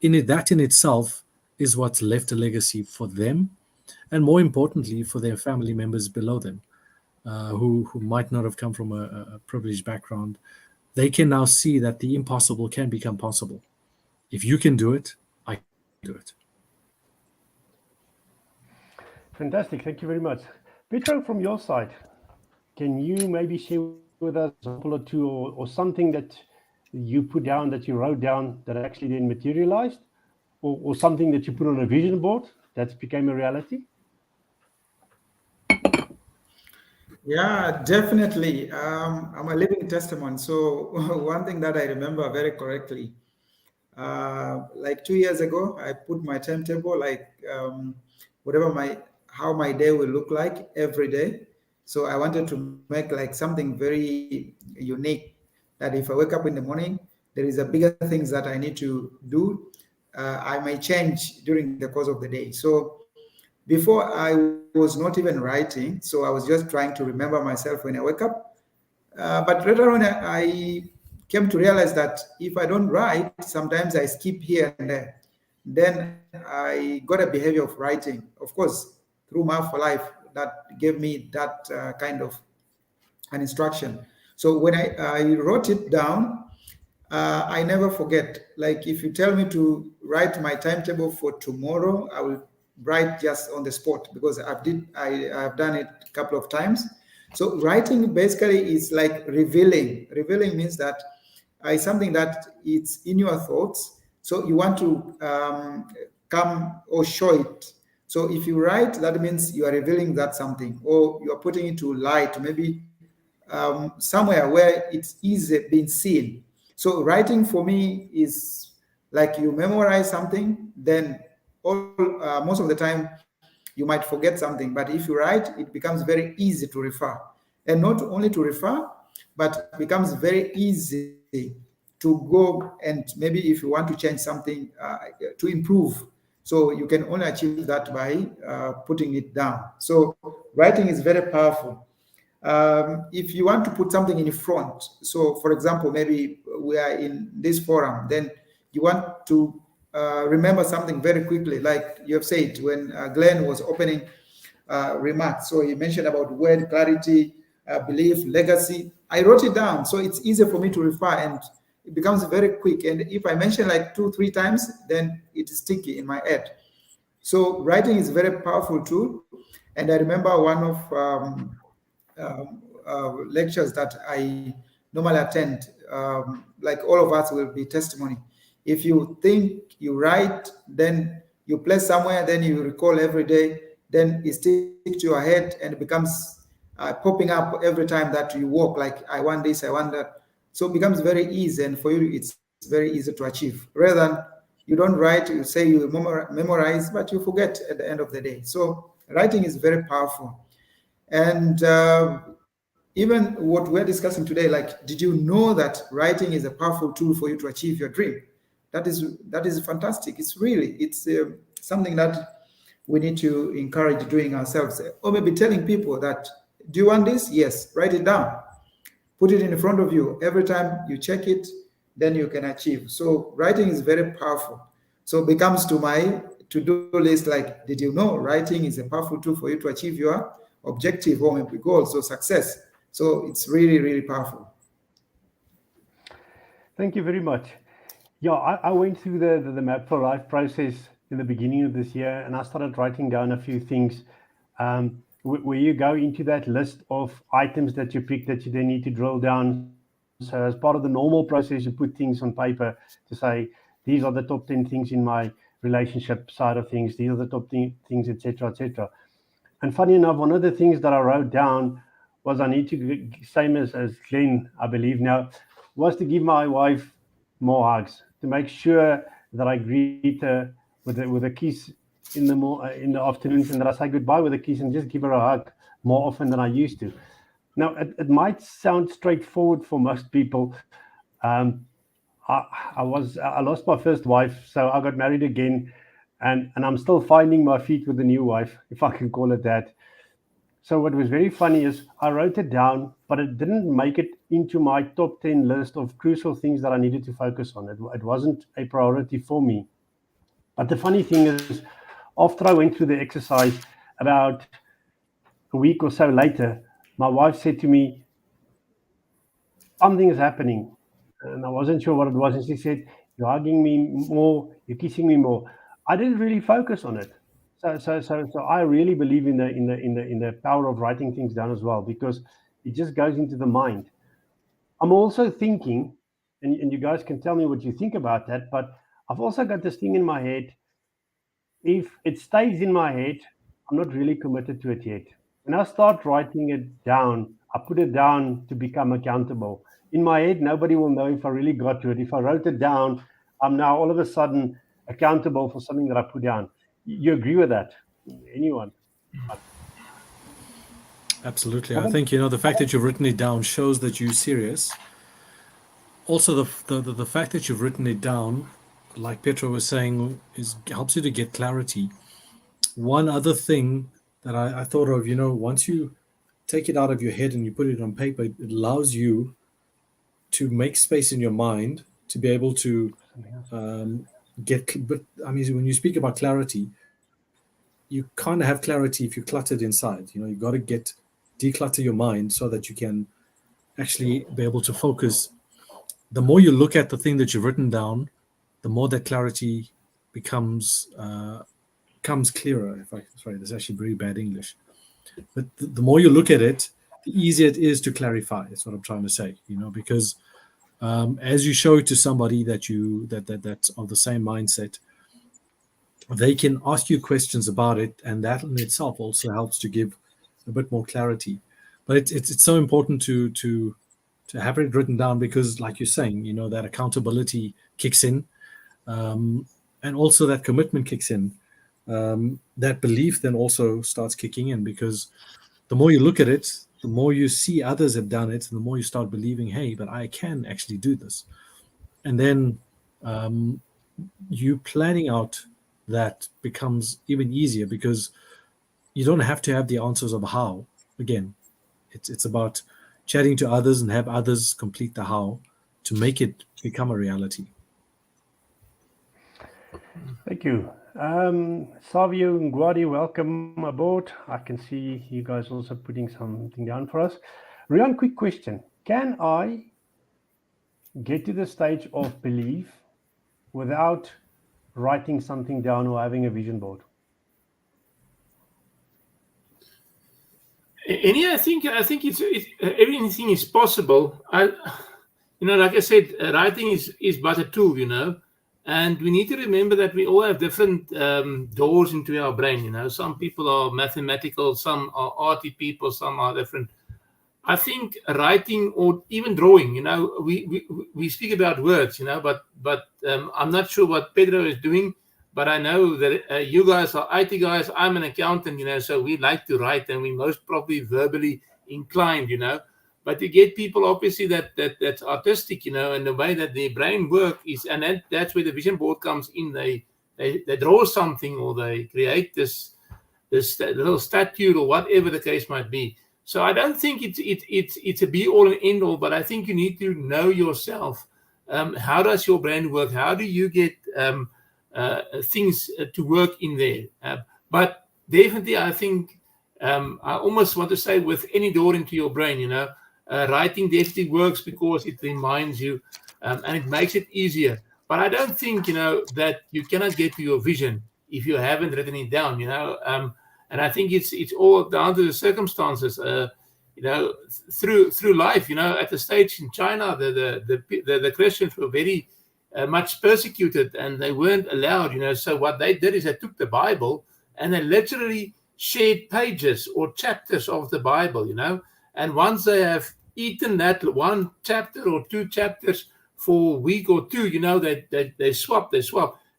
that in itself is what's left a legacy for them, and more importantly for their family members below them, who might not have come from a privileged background. They can now see that the impossible can become possible. If you can do it, I can do it.
Fantastic. Thank you very much. Petro, from your side, can you maybe share with us an example or two or something that you put down, that you wrote down, that actually then materialized, or something that you put on a vision board that became a reality?
Yeah, definitely. I'm a living testament. So one thing that I remember very correctly, like 2 years ago, I put my timetable, like how my day will look like every day. So I wanted to make like something very unique, that if I wake up in the morning, there is a bigger things that I need to do. I may change during the course of the day. So before, I was not even writing, so I was just trying to remember myself when I wake up. But later on, I came to realize that if I don't write, sometimes I skip here and there. Then I got a behavior of writing. Of course, through Math for Life, that gave me that kind of an instruction. So when I wrote it down, I never forget. Like if you tell me to write my timetable for tomorrow, I will write just on the spot, because I've done it a couple of times. So writing basically is like revealing. Revealing means that it's something that it's in your thoughts. So you want to come or show it. So if you write, that means you are revealing that something, or you are putting it to light, maybe somewhere where it's easy being seen. So writing for me is like you memorize something, then most of the time you might forget something, but if you write, it becomes very easy to refer. And not only to refer, but it becomes very easy to go and maybe if you want to change something, to improve. So you can only achieve that by putting it down. So writing is very powerful. If you want to put something in front, so for example, maybe we are in this forum, then you want to remember something very quickly, like you have said when Glen was opening remarks. So he mentioned about word clarity, belief, legacy. I wrote it down, so it's easier for me to refer, and it becomes very quick. And if I mention like 2-3 times, then it is sticky in my head. So writing is a very powerful tool. And I remember one of lectures that I normally attend, like all of us will be testimony. If you think, you write, then you place somewhere, then you recall every day, then it sticks to your head and it becomes popping up every time that you walk, like I want this, I want that. So it becomes very easy, and for you it's very easy to achieve, rather than You don't write, you say you memorize, but you forget at the end of the day. So writing is very powerful. And even what we're discussing today, like, did you know that writing is a powerful tool for you to achieve your dream? That is fantastic. It's something that we need to encourage doing ourselves, or maybe telling people that, do you want this? Yes, write it down. Put it in front of you. Every time you check it, then you can achieve. So writing is very powerful. So it becomes to my to-do list, like, did you know writing is a powerful tool for you to achieve your objective or maybe goals or success? So it's really, really powerful.
Thank you very much. Yeah, I went through the Map for Life process in the beginning of this year, and I started writing down a few things where you go into that list of items that you pick that you then need to drill down. So as part of the normal process, you put things on paper to say, these are the top 10 things in my relationship side of things. These are the top things, etc., etc. And funny enough, one of the things that I wrote down was I need to, same as Glen, I believe now, was to give my wife more hugs, to make sure that I greet her with a kiss in the afternoons, and that I say goodbye with a kiss and just give her a hug more often than I used to. Now, it might sound straightforward for most people. I lost my first wife, so I got married again, and I'm still finding my feet with a new wife, if I can call it that. So what was very funny is I wrote it down, but it didn't make it into my top 10 list of crucial things that I needed to focus on. It wasn't a priority for me. But the funny thing is, after I went through the exercise, about a week or so later, my wife said to me, something is happening. And I wasn't sure what it was. And she said, you're hugging me more, you're kissing me more. I didn't really focus on it. So I really believe in the power of writing things down as well, because it just goes into the mind. I'm also thinking, and you guys can tell me what you think about that, but I've also got this thing in my head. If it stays in my head, I'm not really committed to it yet. When I start writing it down, I put it down to become accountable. In my head, nobody will know if I really got to it. If I wrote it down, I'm now all of a sudden accountable for something that I put down. You agree with that? Anyone?
Absolutely. I think, the fact that you've written it down shows that you're serious. Also, the fact that you've written it down, like Petro was saying, helps you to get clarity. One other thing that I thought of, once you take it out of your head and you put it on paper, it allows you to make space in your mind to be able to but I mean, when you speak about clarity, you kind of have clarity if you're cluttered inside. You've got to declutter your mind so that you can actually be able to focus. The more you look at the thing that you've written down, the more that clarity becomes clearer. Sorry, that's actually very bad English. But the more you look at it, the easier it is to clarify. That's what I'm trying to say. Because as you show it to somebody that's of the same mindset, they can ask you questions about it, and that in itself also helps to give a bit more clarity. But it's so important to have it written down, because, like you're saying, that accountability kicks in, and also that commitment kicks in. That belief then also starts kicking in, because the more you look at it, the more you see others have done it, and the more you start believing, hey, but I can actually do this. And then you planning out that becomes even easier, because you don't have to have the answers of how. Again, it's about chatting to others and have others complete the how to make it become a reality.
Thank you. Savio Nguadi, welcome aboard. I can see you guys also putting something down for us. Rian, quick question. Can I get to the stage of belief without writing something down or having a vision board?
I think it's everything is possible. Like I said, writing is but a tool, and we need to remember that we all have different doors into our brain. Some people are mathematical, some are arty people, some are different. I think writing or even drawing, we speak about words, but I'm not sure what Pedro is doing, but I know that you guys are IT guys. I'm an accountant, so we like to write, and we most probably verbally inclined, But you get people obviously that's artistic, and the way that their brain work is, and that's where the vision board comes in. They draw something, or they create this little statue or whatever the case might be. So I don't think it's a be all and end all, but I think you need to know yourself. How does your brain work? How do you get things to work in there? But definitely, I think I almost want to say with any door into your brain, writing definitely works because it reminds you and it makes it easier. But I don't think that you cannot get to your vision if you haven't written it down. And I think it's all down to the circumstances. Through life. At the stage in China, the Christians were very much persecuted, and they weren't allowed. So what they did is they took the Bible and they literally shared pages or chapters of the Bible. And once they have eaten that one chapter or two chapters for a week or two, they swap.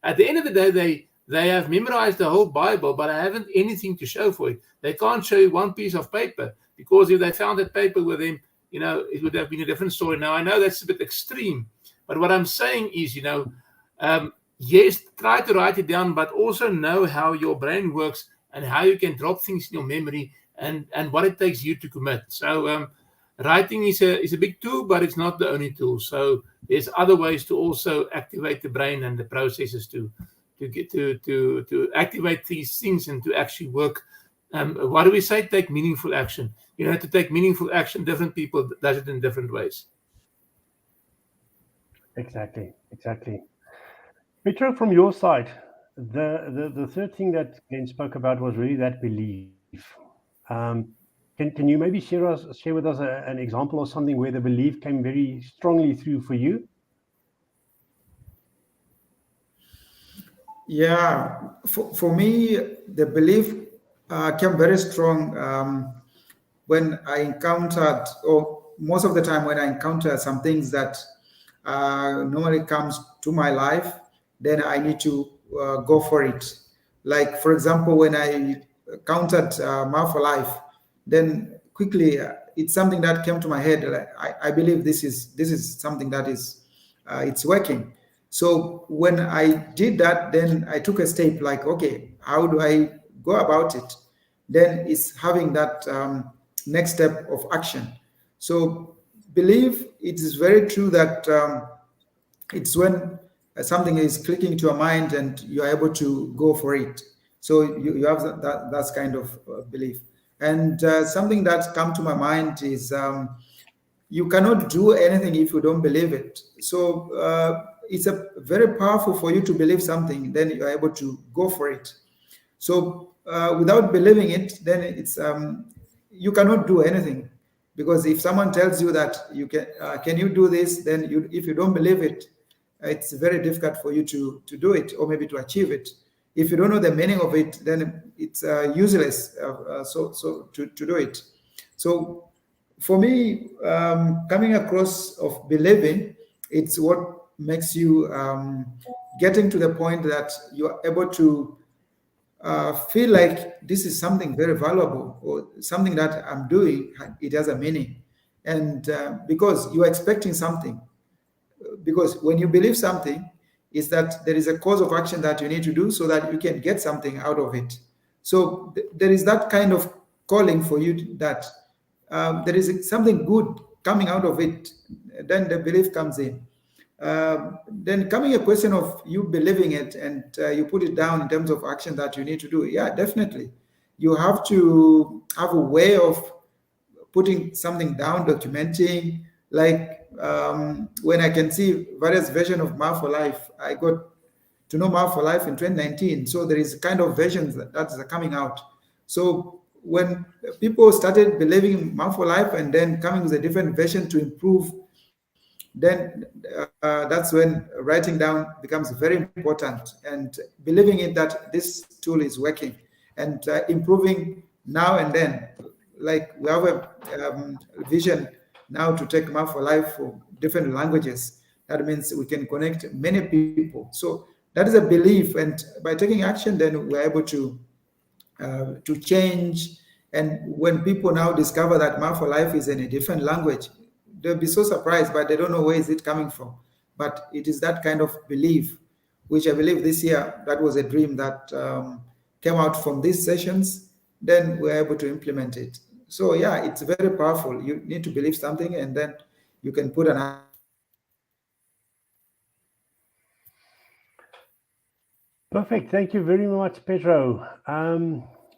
At the end of the day, they have memorized the whole Bible, but I haven't anything to show for it. They can't show you one piece of paper, because if they found that paper with them, it would have been a different story. Now, I know that's a bit extreme, but what I'm saying is, yes, try to write it down, but also know how your brain works and how you can drop things in your memory and what it takes you to commit. So writing is a big tool, but it's not the only tool. So there's other ways to also activate the brain and the processes to activate these things and to actually work. What do we say? Take meaningful action. To take meaningful action, different people does it in different ways.
Exactly. Petro, from your side, the third thing that Glen spoke about was really that belief. Can you maybe share with us an example or something where the belief came very strongly through for you?
Yeah, for me, the belief came very strong when I encountered, or most of the time when I encounter some things that normally comes to my life, then I need to go for it. Like, for example, when I encountered More for Life, then quickly it's something that came to my head. Like, I believe this is something that is it's working. So when I did that, then I took a step like, okay, how do I go about it? Then it's having that next step of action. So believe it is very true that it's when something is clicking to your mind and you're able to go for it. So you have that kind of belief. And something that's come to my mind is you cannot do anything if you don't believe it. So it's very powerful for you to believe something, then you're able to go for it. So without believing it, then it's you cannot do anything, because if someone tells you that you can you do this, then if you don't believe it, it's very difficult for you to do it, or maybe to achieve it. If you don't know the meaning of it, then it's useless so to do it. So for me, coming across of believing, it's what makes you getting to the point that you're able to feel like this is something very valuable, or something that I'm doing, it has a meaning. And because you're expecting something, because when you believe something, is that there is a cause of action that you need to do so that you can get something out of it. So there is that kind of calling for you that there is something good coming out of it, then the belief comes in. Then coming a question of you believing it and you put it down in terms of action that you need to do. Yeah, definitely. You have to have a way of putting something down, documenting. Like when I can see various versions of More for Life, I got to know More for Life in 2019. So there is kind of versions that are coming out. So when people started believing More for Life and then coming with a different version to improve, then that's when writing down becomes very important, and believing in that this tool is working and improving now and then. like we have a vision now to take MAP for Life for different languages. That means we can connect many people. So that is a belief, and by taking action, then we're able to change. And when people now discover that MAP for Life is in a different language, they'll be so surprised, but they don't know where is it coming from. But it is that kind of belief, which I believe this year, that was a dream that came out from these sessions. Then we're able to implement it. So yeah, it's very powerful. You need to believe something, and then you can put an.
Perfect. Thank you very much, Pedro.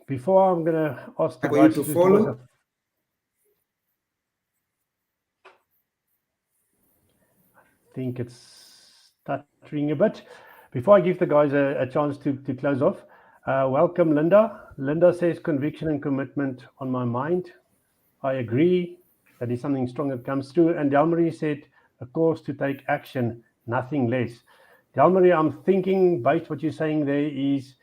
Before I'm going to ask the
For you
guys
to
to
follow.
I think it's stuttering a bit. Before I give the guys a chance to close off, welcome, Linda. Linda says conviction and commitment on my mind. I agree. That is something strong that comes through. And Delmarie said, a course to take action, nothing less. Delmarie, I'm thinking, based what you're saying there, is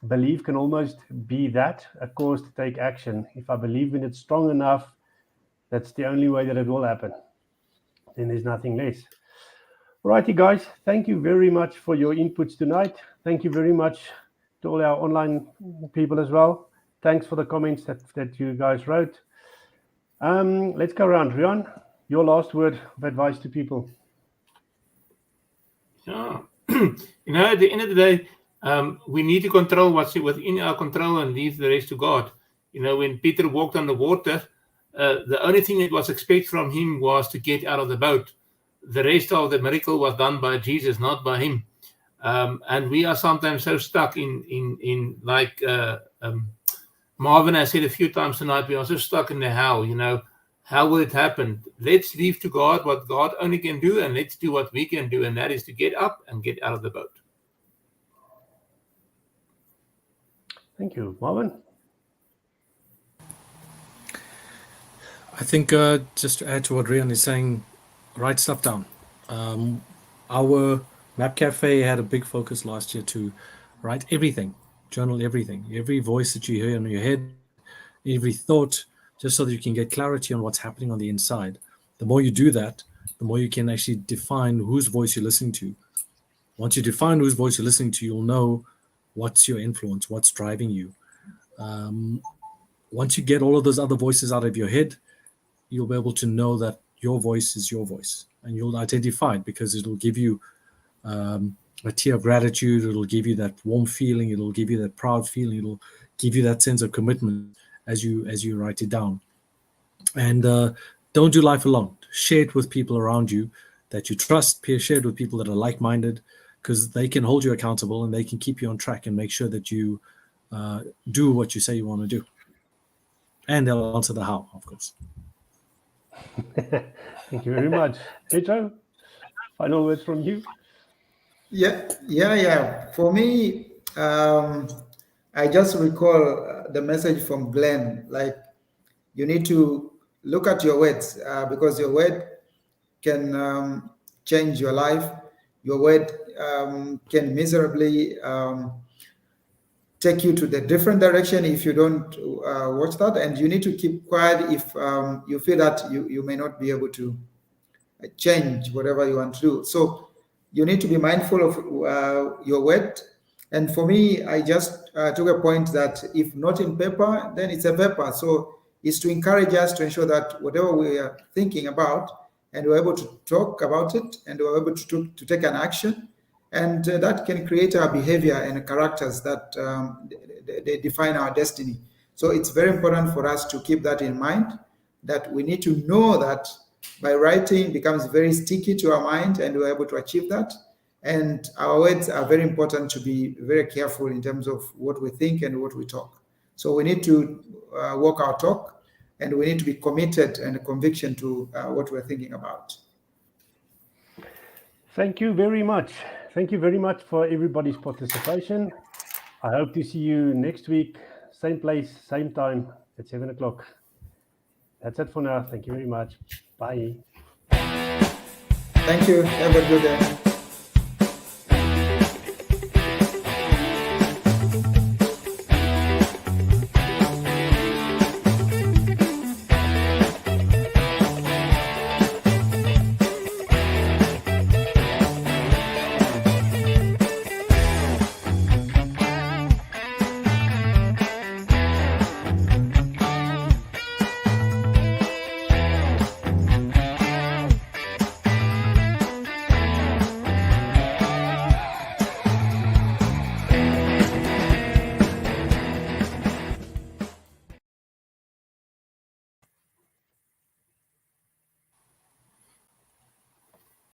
belief can almost be that, a course to take action. If I believe in it strong enough, that's the only way that it will happen. Then there's nothing less. Alrighty, guys, thank you very much for your inputs tonight. Thank you very much to all our online people as well. Thanks for the comments that you guys wrote. Let's go around. Rian, your last word of advice to people.
Yeah. At the end of the day, we need to control what's within our control and leave the rest to God. When Peter walked on the water, the only thing that was expected from him was to get out of the boat. The rest of the miracle was done by Jesus, not by him. And we are sometimes so stuck in like Marvin has said a few times tonight, we are so stuck in the how, how will it happen? Let's leave to God what God only can do, and let's do what we can do, and that is to get up and get out of the boat.
Thank you. Marvin?
I think just to add to what Rian is saying, write stuff down. Our Map Cafe had a big focus last year to write everything, journal everything, every voice that you hear in your head, every thought, just so that you can get clarity on what's happening on the inside. The more you do that, the more you can actually define whose voice you're listening to. Once you define whose voice you're listening to, you'll know what's your influence, what's driving you. Once you get all of those other voices out of your head, you'll be able to know that your voice is your voice, and you'll identify it because it'll give you a tear of gratitude. It'll give you that warm feeling. It'll give you that proud feeling. It'll give you that sense of commitment as you write it down. And don't do life alone. Share it with people around you that you trust. Share it with people that are like-minded, because they can hold you accountable and they can keep you on track and make sure that you do what you say you want to do. And they'll answer the how, of course.
Thank you very much. Pedro, final words from you?
Yeah. For me, I just recall the message from Glen, like you need to look at your words because your word can change your life. Your word can miserably take you to the different direction if you don't watch that, and you need to keep quiet if you feel that you may not be able to change whatever you want to do. So you need to be mindful of your word. And for me, I just took a point that if not in paper, then it's a paper. So it's to encourage us to ensure that whatever we are thinking about, and we're able to talk about it, and we're able to take an action, and that can create our behavior and characters that they define our destiny. So it's very important for us to keep that in mind, that we need to know that by writing becomes very sticky to our mind, and we're able to achieve that. And our words are very important to be very careful in terms of what we think and what we talk. So we need to walk our talk, and we need to be committed and a conviction to what we're thinking about.
Thank you very much. Thank you very much for everybody's participation. I hope to see you next week, same place, same time at 7 o'clock. That's it for now. Thank you very much. Bye.
Thank you. Have a good day.